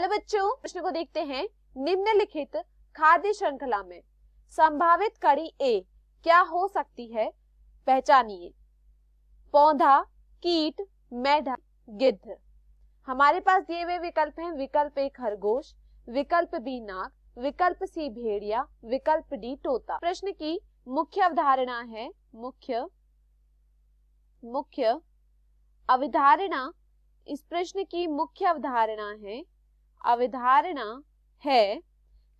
चलो बच्चों, प्रश्न को देखते हैं। निम्नलिखित खाद्य श्रृंखला में संभावित कड़ी ए क्या हो सकती है, पहचानिए। पौधा, कीट, मेढक, गिद्ध। हमारे पास दिए हुए विकल्प हैं। विकल्प ए खरगोश, विकल्प बी नाग, विकल्प सी भेड़िया, विकल्प डी तोता। प्रश्न की मुख्य अवधारणा है, मुख्य अवधारणा, इस प्रश्न की मुख्य अवधारणा है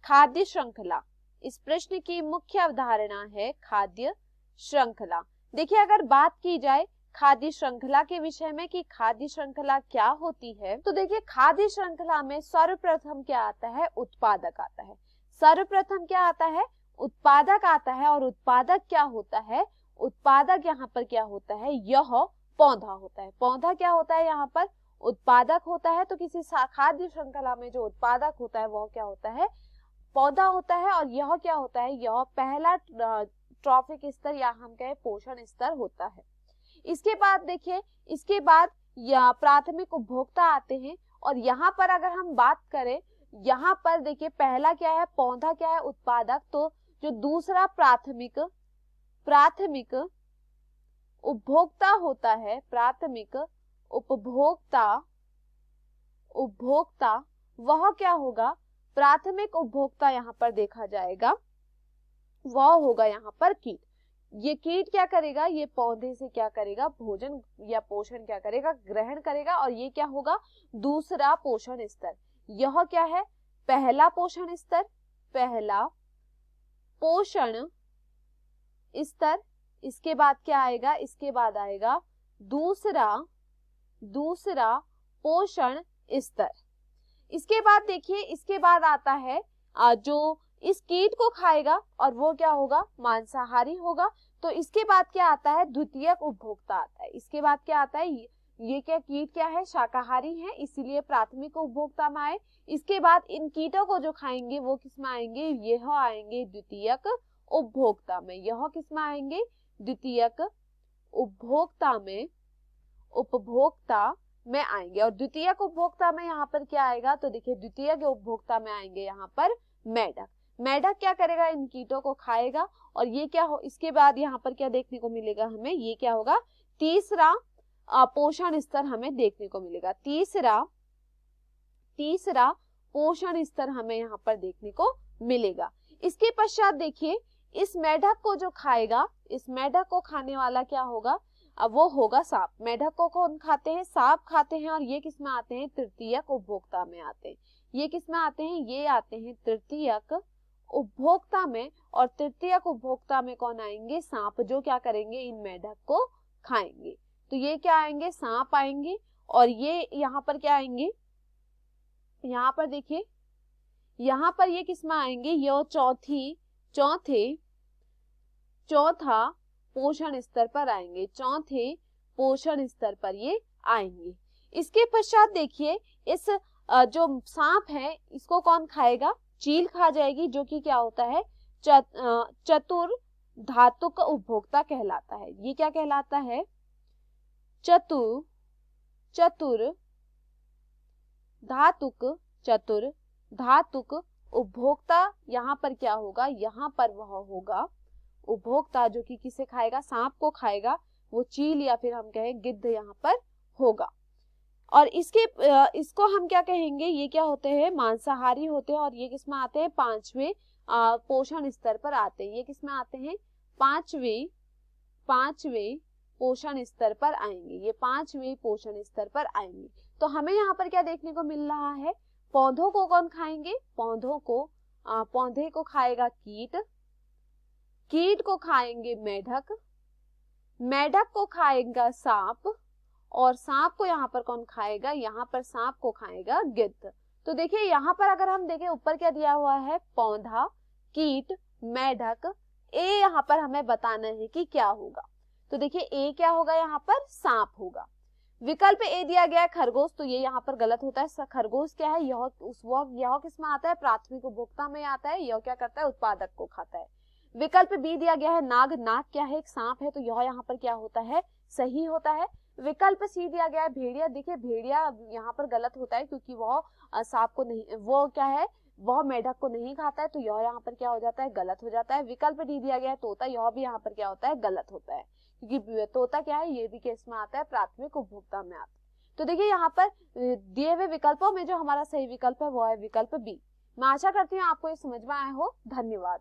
खाद्य श्रृंखला। इस प्रश्न की मुख्य अवधारणा है खाद्य श्रृंखला। देखिए, अगर बात की जाए खाद्य श्रृंखला के विषय में कि खाद्य श्रृंखला क्या होती है, तो देखिए खाद्य श्रृंखला में सर्वप्रथम क्या आता है, उत्पादक आता है। सर्वप्रथम क्या आता है, उत्पादक आता है। और उत्पादक क्या होता है, उत्पादक यहाँ पर क्या होता है, यह पौधा होता है। पौधा क्या होता है, यहाँ पर उत्पादक होता है। तो किसी खाद्य श्रृंखला में जो उत्पादक होता है वह क्या होता है, पौधा होता है। और यह क्या होता है, यह पहला ट्रॉफिक स्तर या हम कहें पोषण स्तर होता है। इसके बाद देखिए, इसके बाद या प्राथमिक उपभोक्ता आते हैं। और यहाँ पर अगर हम बात करें, यहाँ पर देखिए पहला क्या है, पौधा क्या है, उत्पादक। तो जो दूसरा प्राथमिक उपभोक्ता होता है, प्राथमिक उपभोक्ता वह क्या होगा, प्राथमिक उपभोक्ता यहाँ पर देखा जाएगा, वह होगा यहाँ पर कीट। ये कीट क्या करेगा, ये पौधे से क्या करेगा, भोजन या पोषण क्या करेगा, ग्रहण करेगा। और ये क्या होगा, दूसरा पोषण स्तर। यह क्या है, पहला पोषण स्तर, पहला पोषण स्तर। इसके बाद क्या आएगा, इसके बाद आएगा दूसरा पोषण स्तर। इसके बाद देखिए, इसके बाद आता है जो इस कीट को खाएगा और वो क्या होगा, मांसाहारी होगा। तो इसके बाद क्या आता है, द्वितीयक उपभोक्ता आता है। इसके बाद क्या आता है, ये क्या कीट क्या है, शाकाहारी है, इसीलिए प्राथमिक उपभोक्ता में आए। इसके बाद इन कीटों को जो खाएंगे वो किस में आएंगे, यह आएंगे द्वितीयक उपभोक्ता में। यह किस में आएंगे, द्वितीयक उपभोक्ता में आएंगे। और द्वितीयक उपभोक्ता में यहाँ पर क्या आएगा, तो देखिए द्वितीयक उपभोक्ता में आएंगे यहाँ पर मेढक। मेढक क्या करेगा, इन कीटों को खाएगा। और ये क्या हो, इसके बाद यहाँ पर क्या देखने को मिलेगा हमें, ये क्या होगा, तीसरा पोषण स्तर हमें देखने को मिलेगा। तीसरा पोषण स्तर हमें यहाँ पर देखने को मिलेगा। इसके पश्चात देखिए, इस मेढक को जो खाएगा, इस मेढक को खाने वाला क्या होगा, अब वो होगा सांप। मेढक को कौन खाते हैं, सांप खाते हैं। और ये किस में आते हैं, तृतीयक उपभोक्ता में आते हैं। ये किस में आते हैं, ये आते हैं तृतीयक उपभोक्ता में। और तृतीयक उपभोक्ता में कौन आएंगे, सांप, जो क्या करेंगे, इन मेढक को खाएंगे। तो ये क्या आएंगे, सांप आएंगे। और ये यहाँ पर क्या आएंगे, यहाँ पर देखिए, यहाँ पर ये किस में आएंगे, ये चौथा पोषण स्तर पर आएंगे। चौथे पोषण स्तर पर ये आएंगे। इसके पश्चात देखिए, इस जो सांप है इसको कौन खाएगा, चील खा जाएगी, जो कि क्या होता है, चतुर धातुक उपभोक्ता कहलाता है। ये क्या कहलाता है, चतुर धातुक उपभोक्ता। यहाँ पर क्या होगा, यहाँ पर वह होगा उपभोक्ता जो कि किसे खाएगा, सांप को खाएगा। वो चील या फिर हम कहें गिद्ध यहाँ पर होगा। और इसको हम क्या कहेंगे, ये क्या होते हैं, मांसाहारी होते हैं। और ये किसमें आते हैं, पांचवें पोषण स्तर पर आते हैं। ये किसमें आते हैं, पांचवें पोषण स्तर पर आएंगे। ये पांचवें पोषण स्तर पर आएंगे। तो हमें यहाँ पर क्या देखने को मिल रहा है, पौधों को कौन खाएंगे, पौधे को खाएगा कीट को खाएंगे मेढक को खाएगा सांप। और सांप को यहाँ पर कौन खाएगा, यहाँ पर सांप को खाएगा गिद्ध। तो देखिए यहाँ पर अगर हम देखें, ऊपर क्या दिया हुआ है, पौधा, कीट, मेढक। ए यहाँ पर हमें बताना है कि क्या होगा। तो देखिए ए क्या होगा, यहाँ पर सांप होगा। विकल्प ए दिया गया है खरगोश, तो ये यहाँ पर गलत होता है। खरगोश क्या है, यह किसमें आता है, प्राथमिक उपभोक्ता में आता है। यह क्या करता है, उत्पादक को खाता है। विकल्प बी दिया गया है नाग। नाग क्या है, एक सांप है। तो यह यहाँ पर क्या होता है, सही होता है। विकल्प सी दिया गया है भेड़िया। देखिए भेड़िया यहाँ पर गलत होता है क्योंकि वह सांप को नहीं, वो क्या है, वह मेढक को नहीं खाता है, तो यह यहाँ पर क्या हो जाता है, गलत हो जाता है। विकल्प डी दिया गया है तोता, यह भी यहाँ पर क्या होता है, गलत होता है, क्योंकि तोता क्या है, ये भी केस में आता है, प्राथमिक उपभोक्ता में आता है। तो देखिए यहाँ पर दिए हुए विकल्पों में जो हमारा सही विकल्प है वो है विकल्प बी। मैं आशा करती हूँ आपको ये समझ में आया हो। धन्यवाद।